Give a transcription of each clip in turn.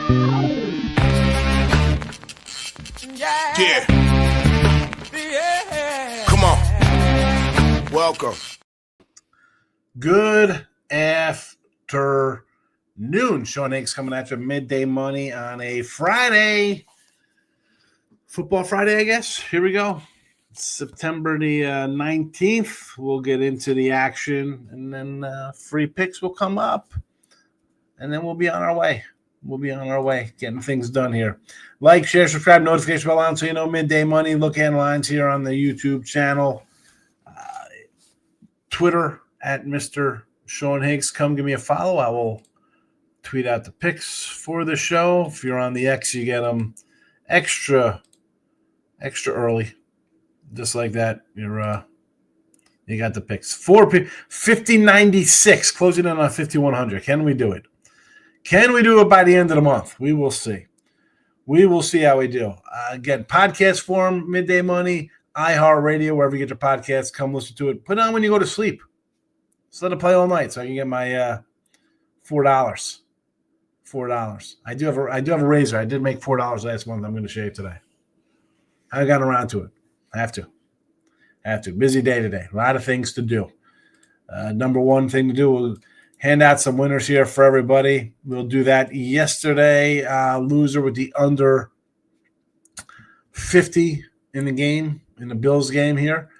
Yeah. Come on. Welcome. Good afternoon. Sean Higgs coming at you midday money on a Friday. Football Friday, I guess. Here we go. September the 19th. We'll get into the action, and then free picks will come up, and then we'll be on our way. Getting things done here. Like, share, subscribe, notification bell on so you know midday money. Look at lines here on the YouTube channel. Twitter at Mr. Sean Higgs. Come give me a follow. I will tweet out the picks for the show. If you're on the X, you get them extra early. Just like that. You got the picks. 5096, closing in on 5100. Can we do it? Can we do it by the end of the month? We will see. We will see how we do. Again, podcast form, Midday Money, iHeartRadio, wherever you get your podcasts, come listen to it. Put it on when you go to sleep. Just let it play all night so I can get my $4. I do have a razor. I did make $4 last month. I'm going to shave today. I got around to it. I have to. Busy day today. A lot of things to do. Number one thing to do, we'll hand out some winners here for everybody. We'll do that yesterday. Loser with the under 50 in the game, in the Bills game here.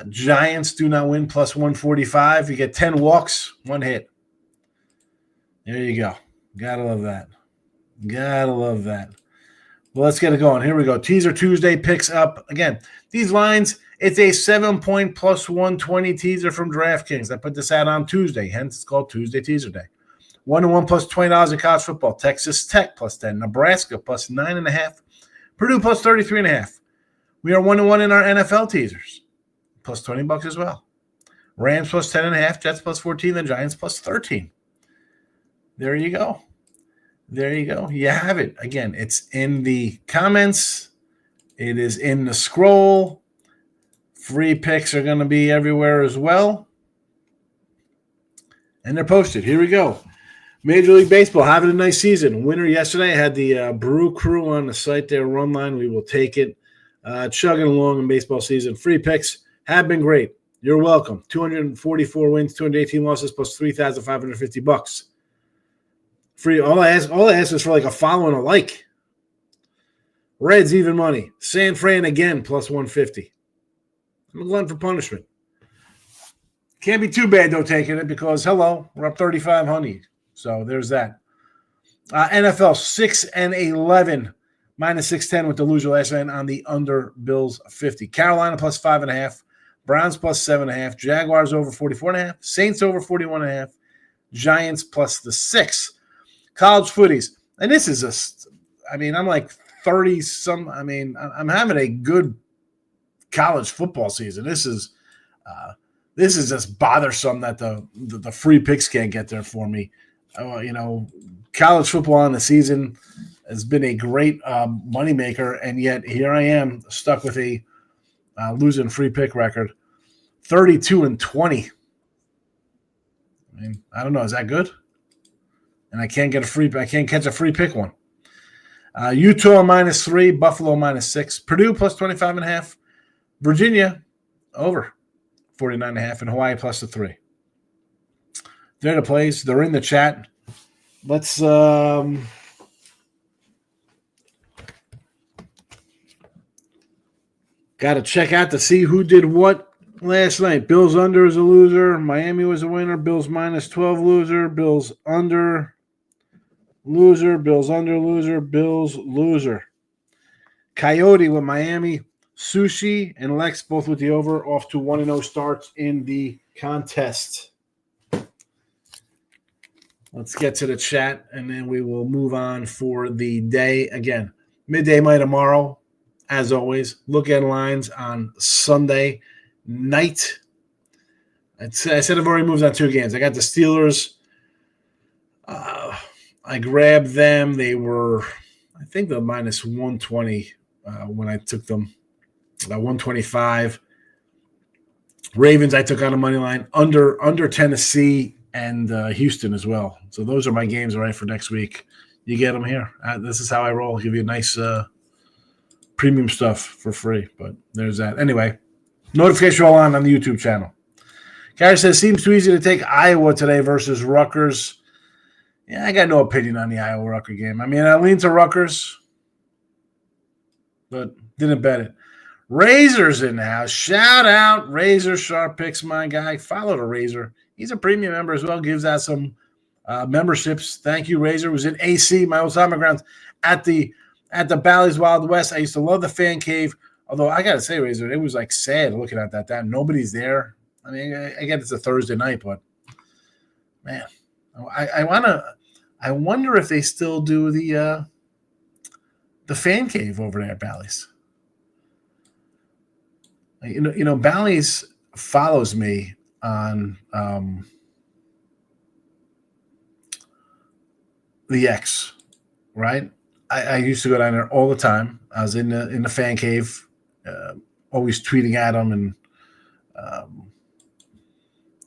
Giants do not win plus 145. You get 10 walks, 1 hit. There you go. Gotta love that. Well, let's get it going. Here we go. Teaser Tuesday picks up. Again, these lines, it's a 7-point plus 120 teaser from DraftKings. I put this out on Tuesday, hence it's called Tuesday Teaser Day. 1-1 plus $20 in college football. Texas Tech plus 10. Nebraska plus 9.5. Purdue plus 33.5. We are 1-1 in our NFL teasers. Plus $20 as well. Rams plus 10.5. Jets plus 14. The Giants plus 13. There you go. You have it. Again, it's in the comments. It is in the scroll. Free picks are going to be everywhere as well. And they're posted. Here we go. Major League Baseball having a nice season. Winner yesterday. I had the Brew Crew on the site there. Run line. We will take it. Chugging along in baseball season. Free picks have been great. You're welcome. 244 wins, 218 losses, plus $3,550. Free. All I ask is for like a follow and a like. Reds even money. San Fran again plus 150. I'm a glutton for punishment. Can't be too bad though taking it because we're up 3,500. So there's that. NFL 6-11 minus 610 with the loser last night on the under Bills 50. Carolina plus 5.5. Browns plus 7.5. Jaguars over 44.5. Saints over 41.5. Giants plus the 6. College footies. And this is I'm like 30-some. I'm having a good college football season. This is just bothersome that the free picks can't get there for me. College football on the season has been a great moneymaker, and yet here I am stuck with a losing free pick record, 32-20. I don't know. Is that good? And I can't catch a free pick one. Utah minus 3, Buffalo minus 6, Purdue plus 25.5, Virginia over 49.5, and Hawaii plus the 3. They're the plays. They're in the chat. Let's got to check out to see who did what last night. Bills under is a loser. Miami was a winner. Bills minus 12 loser. Bills under loser. Bills under loser. Bills loser. Coyote with Miami. Sushi and Lex both with the over, off to 1-0 starts in the contest. Let's get to the chat, and then we will move on for the day. Again, midday money tomorrow, as always. Look at lines on Sunday night. I said I've already moved on 2 games. I got the Steelers. I grabbed them. They were, I think, the minus 120 when I took them. 125. Ravens I took on a money line under Tennessee and Houston as well. So those are my games, all right, for next week. you get them here. This is how I roll. I'll give you a nice premium stuff for free. But there's that. Anyway, notification all on the YouTube channel. Gary says, seems too easy to take Iowa today versus Rutgers. Yeah, I got no opinion on the Iowa-Rutgers game. I mean, I lean to Rutgers, but didn't bet it. Razor's in the house. Shout out Razor Sharp Picks, my guy. Follow the Razor. He's a premium member as well. Gives out some memberships. Thank you, Razor. Was in AC, my old summer grounds, at the Bally's Wild West. I used to love the fan cave. Although I gotta say, Razor, it was like sad looking at that. Nobody's there. I mean, I get it's a Thursday night, but man, I wonder if they still do the fan cave over there at Bally's. You know, Bally's follows me on the X, right? I used to go down there all the time. I was in the fan cave, always tweeting at them, and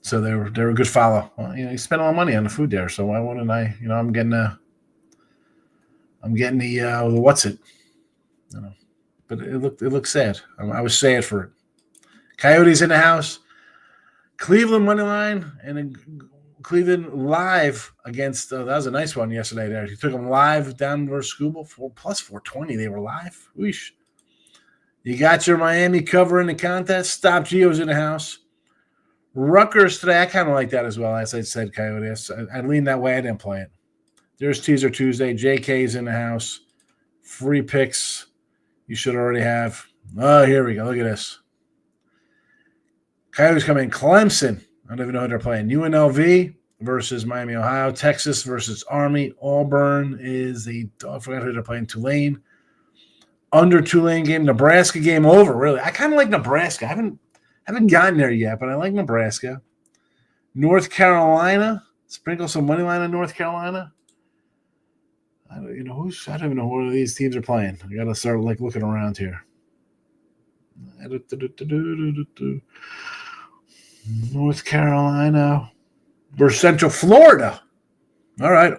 so they were a good follow. Well, you know, you spend a lot of money on the food there, so why wouldn't I? You know, I'm getting the what's it? You know, but it looked sad. I was sad for it. Coyotes in the house. Cleveland money line and then Cleveland live against that was a nice one yesterday there. He took them live down versus Scuba for plus 420. They were live. Weesh. You got your Miami cover in the contest. Stop Geo's in the house. Rutgers today. I kind of like that as well. As I said, Coyotes. I leaned that way. I didn't play it. There's Teaser Tuesday. JK's in the house. Free picks. You should already have. Oh, here we go. Look at this. Coyotes come in. Clemson. I don't even know who they're playing. UNLV versus Miami, Ohio. Texas versus Army. Auburn is I forgot who they're playing. Tulane. Under Tulane game. Nebraska game over, really. I kind of like Nebraska. I haven't gotten there yet, but I like Nebraska. North Carolina. Sprinkle some money line on North Carolina. I don't even know who these teams are playing. I got to start looking around here. North Carolina versus Central Florida. All right.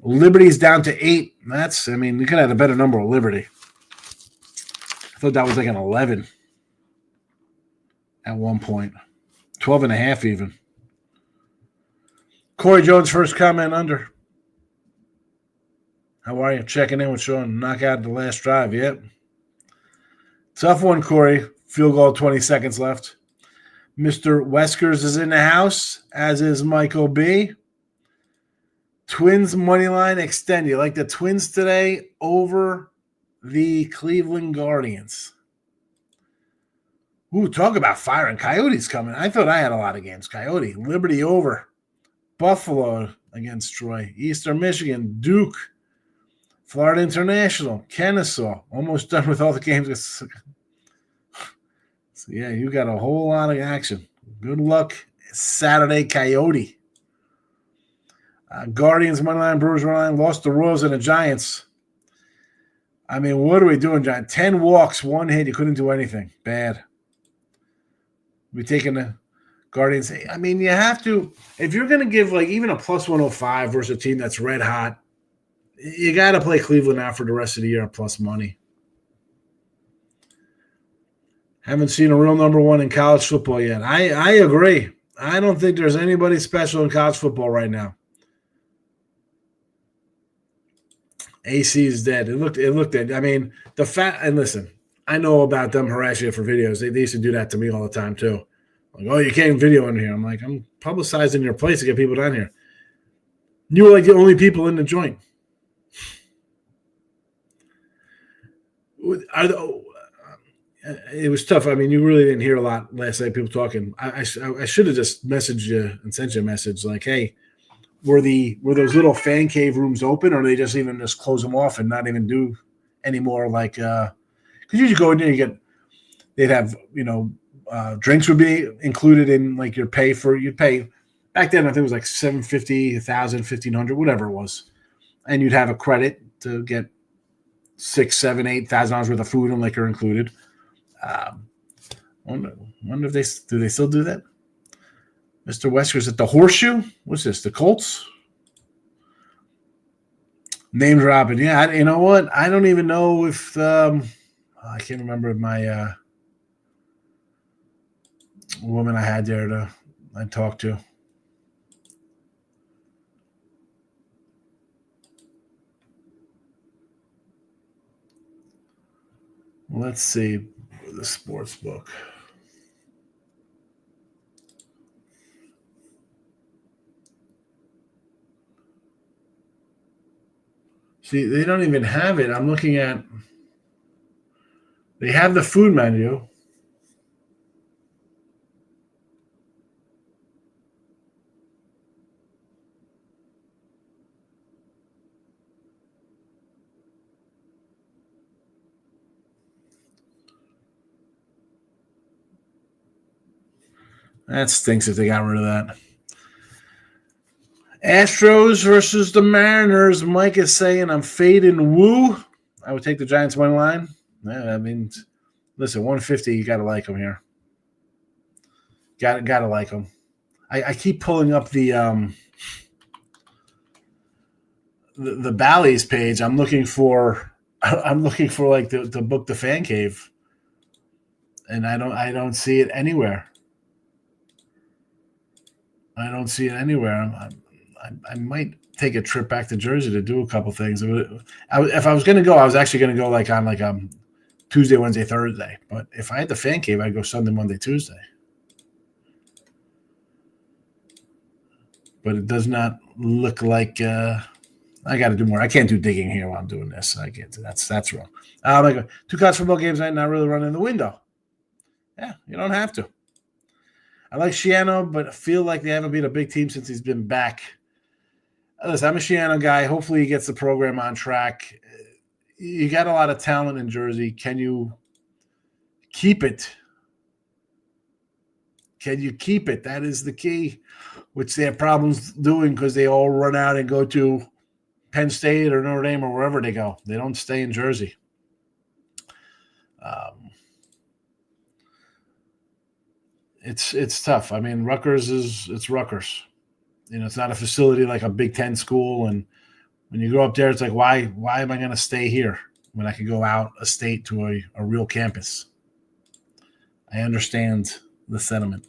Liberty's down to 8. You could have had a better number with Liberty. I thought that was like an 11 at one point. 12.5 even. Corey Jones, first comment under. How are you? Checking in with Sean. Knock out the last drive. Yep. Tough one, Corey. Field goal, 20 seconds left. Mr. Weskers is in the house, as is Michael B. Twins money line extended. You like the Twins today over the Cleveland Guardians. Ooh, talk about firing. Coyotes coming. I thought I had a lot of games. Coyote. Liberty over. Buffalo against Troy. Eastern Michigan. Duke. Florida International. Kennesaw. Almost done with all the games. So, yeah, you got a whole lot of action. Good luck Saturday, Coyote. Guardians, moneyline, Brewers, moneyline, lost the Royals and the Giants. I mean, what are we doing, Giants? 10 walks, 1 hit. You couldn't do anything. Bad. We're taking the Guardians. I mean, you have to – if you're going to give, even a plus 105 versus a team that's red hot, you got to play Cleveland out for the rest of the year at plus money. Haven't seen a real number one in college football yet. I agree. I don't think there's anybody special in college football right now. AC is dead. It looked dead. I mean, and listen, I know about them harassing you for videos. They used to do that to me all the time too. Like, oh, you can't video in here. I'm like, I'm publicizing your place to get people down here. You were like the only people in the joint. It was tough. I mean, you really didn't hear a lot last night, people talking. I should have just messaged you and sent you a message like, hey, were those little fan cave rooms open, or they just even just close them off and not even do anymore? Like, because you go in there, they'd have, drinks would be included in like your pay you'd pay back then. I think it was like $750, $1,000, $1,500, whatever it was, and you'd have a credit to get $6,000, $7,000, $8,000 worth of food and liquor included. Wonder if they still do that. Mr. Wesker's at the Horseshoe. What's this? The Colts? Name dropping. Yeah, you know what? I don't even know if I can't remember my woman I had there I talked to. Let's see the sports book. See, they don't even have it. I'm looking at. They have the food menu. That stinks if they got rid of that. Astros versus the Mariners. Mike is saying I'm fading Woo. I would take the Giants money line. Yeah, I mean, listen, 150. You got to like them here. Got to like them. I keep pulling up the Bally's page. I'm looking for like the book The Fan Cave, and I don't see it anywhere. I don't see it anywhere. I might take a trip back to Jersey to do a couple things. If I was going to go, I was actually going to go like on Tuesday, Wednesday, Thursday. But if I had the Fan Cave, I'd go Sunday, Monday, Tuesday. But it does not look like I got to do more. I can't do digging here while I'm doing this. I can't do that's wrong. Like 2 college football games night, not really running the window. Yeah, you don't have to. I like Shiano, but I feel like they haven't been a big team since he's been back. Listen, I'm a Shiano guy. Hopefully he gets the program on track. You got a lot of talent in Jersey. Can you keep it? Can you keep it? That is the key, which they have problems doing because they all run out and go to Penn State or Notre Dame or wherever they go. They don't stay in Jersey. It's tough. I mean, Rutgers it's Rutgers. You know, it's not a facility like a Big Ten school. And when you go up there, it's like, why am I going to stay here when I could go out a state to a real campus? I understand the sentiment.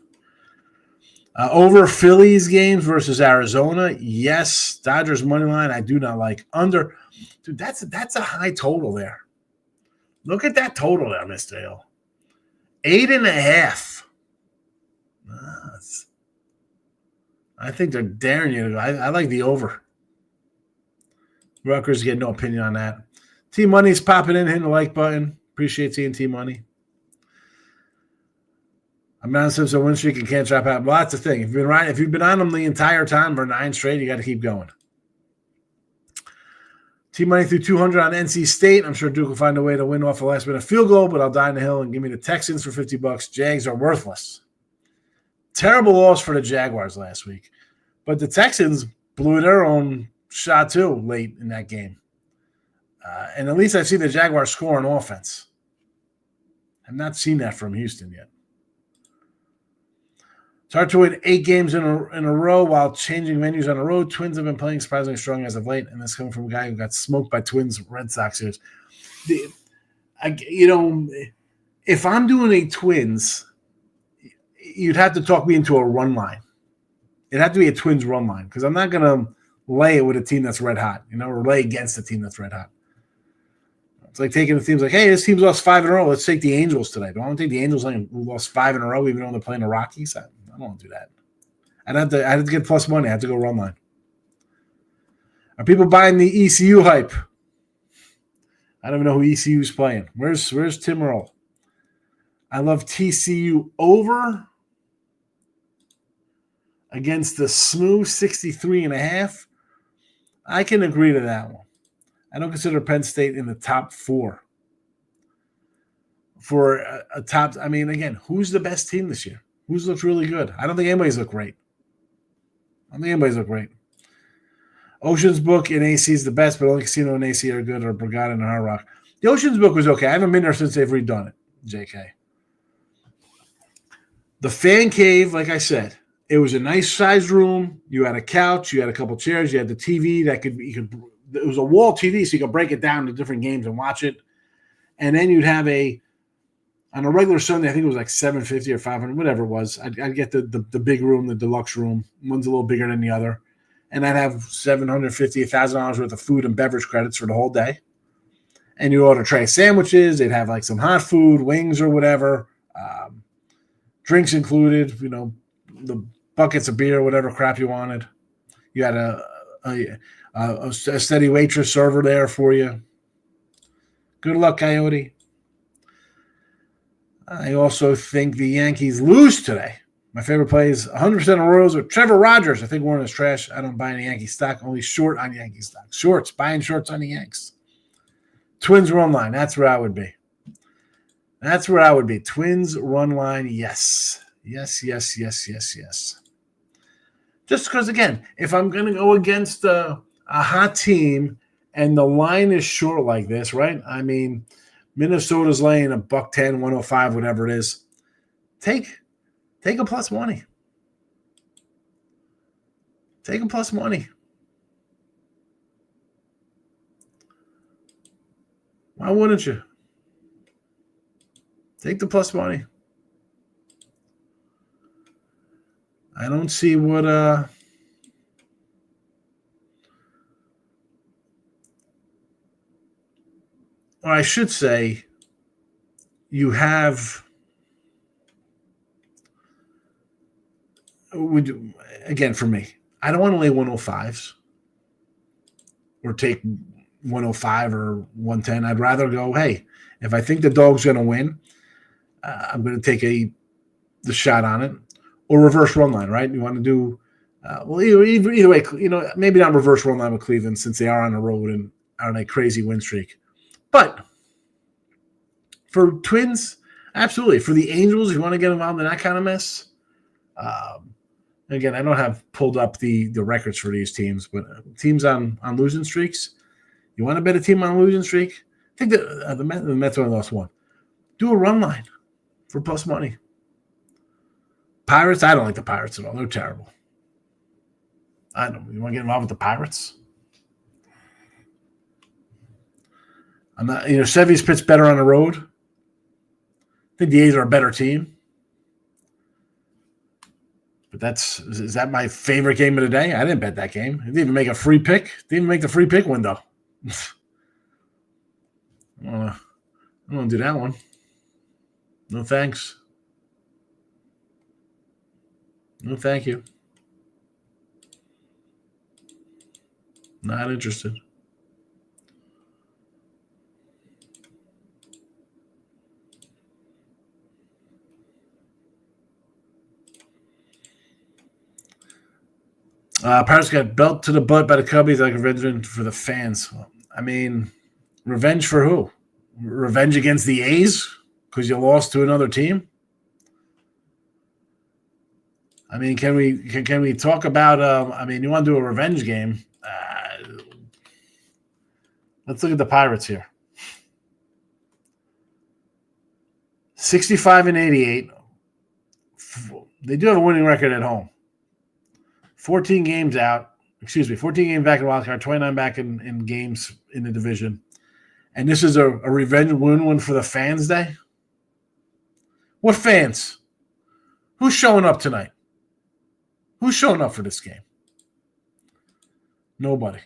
Over Phillies games versus Arizona, yes. Dodgers money line, I do not like. Under, dude, that's a high total there. Look at that total there, Mr. Hill. 8.5. I think they're daring you to go. I like the over. Rutgers get no opinion on that. T-Money's popping in, hitting the like button. Appreciate seeing T-Money. I'm not since a win streak and can't drop out. Well, that's the thing. If you've been on them the entire time for 9 straight, you got to keep going. T-Money through 200 on NC State. I'm sure Duke will find a way to win off a last-minute field goal, but I'll die in the hill and give me the Texans for $50. Jags are worthless. Terrible loss for the Jaguars last week. But the Texans blew their own shot, too, late in that game. And at least I've seen the Jaguars score on offense. I've not seen that from Houston yet. It's hard to win 8 games in a row while changing venues on the road. Twins have been playing surprisingly strong as of late, and this coming from a guy who got smoked by Twins Red Sox series. If I'm doing a Twins, you'd have to talk me into a run line. It'd have to be a Twins run line because I'm not going to lay it with a team that's red hot, or lay against a team that's red hot. It's like taking the teams like, hey, this team's lost 5 in a row. Let's take the Angels today. Do I want to take the Angels who lost 5 in a row even though they're playing the Rockies? I don't want to do that. I'd have to get plus money. I have to go run line. Are people buying the ECU hype? I don't even know who ECU is playing. Where's Tim Earl? I love TCU over against the smooth 63.5. I can agree to that one. I don't consider Penn State in the top 4 for a top. I mean, again, who's the best team this year? Who's looked really good? I don't think anybody's looked great. Ocean's Book in AC is the best, but only Casino and AC are good, or Borgata and Hard Rock. The Ocean's Book was okay. I haven't been there since they've redone it, JK. The Fan Cave, like I said, it was a nice sized room. You had a couch, you had a couple chairs, you had the TV that you could it was a wall TV, so you could break it down to different games and watch it. And then you'd have on a regular Sunday, I think it was like $750 or $500, whatever it was. I'd get the big room, the deluxe room. One's a little bigger than the other. And I'd have $750, $1,000 worth of food and beverage credits for the whole day. And you order a tray of sandwiches. They'd have like some hot food, wings or whatever, drinks included, the buckets of beer, whatever crap you wanted. You had a steady waitress server there for you. Good luck, Coyote. I also think the Yankees lose today. My favorite play is 100% of Royals with Trevor Rogers. I think Warren is trash. I don't buy any Yankee stock, only short on Yankee stock. Shorts, buying shorts on the Yanks. Twins run line. That's where I would be. Twins run line, yes. Yes. Just because, again, if I'm going to go against a hot team and the line is short like this, right? I mean, Minnesota's laying $110, 105, whatever it is. Take a plus money. Take a plus money. Why wouldn't you? Take the plus money. I don't see what or I should say you have again for me, I don't want to lay 105s or take 105 or 110. I'd rather go, hey, if I think the dog's going to win, I'm going to take the shot on it, or reverse run line, right? You want to do either way, maybe not reverse run line with Cleveland since they are on the road and are on a crazy win streak. But for Twins, absolutely. For the Angels, you want to get involved in that kind of mess. Again, I don't have pulled up the records for these teams, but teams on losing streaks, you want to bet a team on a losing streak? I think that the Mets only lost one. Do a run line for plus money. Pirates, I don't like the Pirates at all. They're terrible. I don't. You want to get involved with the Pirates? I'm not. Sevy's pitched better on the road. I think the A's are a better team. But is that my favorite game of the day? I didn't bet that game. I didn't even make a free pick. Didn't even make the free pick window. I don't want to do that one. No thanks. No thank you. Not interested. Pirates got belt to the butt by the Cubbies like revenge for the fans. I mean, revenge for who? Revenge against the A's because you lost to another team? I mean, can we talk about? You want to do a revenge game? Let's look at the Pirates here. 65-88. They do have a winning record at home. 14 games out. 14 games back in the wild card, 29 back in games in the division. And this is a revenge win for the fans' day? What fans? Who's showing up tonight? Who's showing up for this game? Nobody.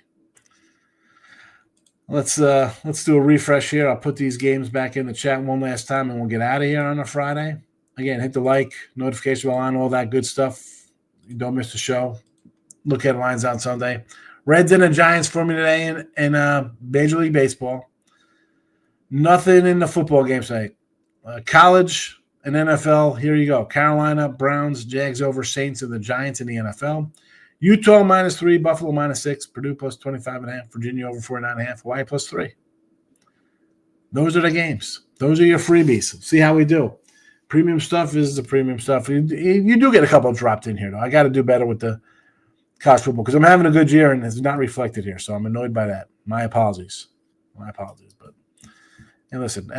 Let's do a refresh here. I'll put these games back in the chat one last time, and we'll get out of here on a Friday. Again, hit the like, notification bell on, all that good stuff. You don't miss the show. Look at lines on Sunday. Reds and the Giants for me today in Major League Baseball. Nothing in the football game tonight. College and NFL, here you go. Carolina, Browns, Jags over Saints and the Giants in the NFL. Utah -3, Buffalo -6, Purdue plus 25.5, Virginia over 49.5, Hawaii plus 3. Those are the games. Those are your freebies. See how we do. Premium stuff is the premium stuff. You do get a couple dropped in here, though. I got to do better with the college football because I'm having a good year and it's not reflected here, so I'm annoyed by that. My apologies. But and listen,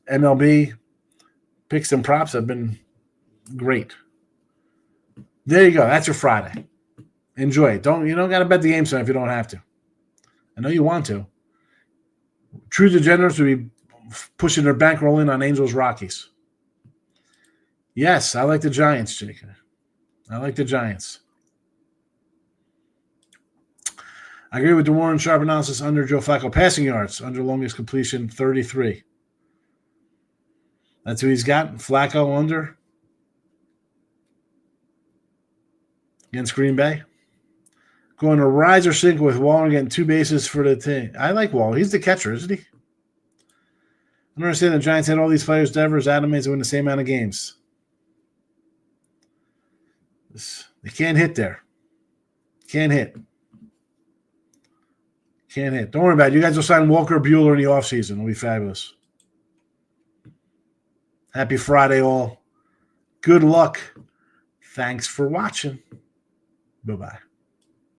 MLB picks and props have been great. There you go. That's your Friday. Enjoy it. You don't got to bet the game tonight if you don't have to. I know you want to. True degenerates would be pushing their bankroll in on Angels Rockies. Yes, I like the Giants, Jake. I like the Giants. I agree with the Warren Sharp analysis under Joe Flacco. Passing yards, under longest completion, 33. That's who he's got. Flacco under against Green Bay. Going to rise or sink with Waller getting 2 bases for the team. I like Waller. He's the catcher, isn't he? I don't understand the Giants had all these players. Devers, Adams, win the same amount of games. They can't hit there. Can't hit. Don't worry about it. You guys will sign Walker Buehler in the offseason. It'll be fabulous. Happy Friday, all. Good luck. Thanks for watching. Bye-bye.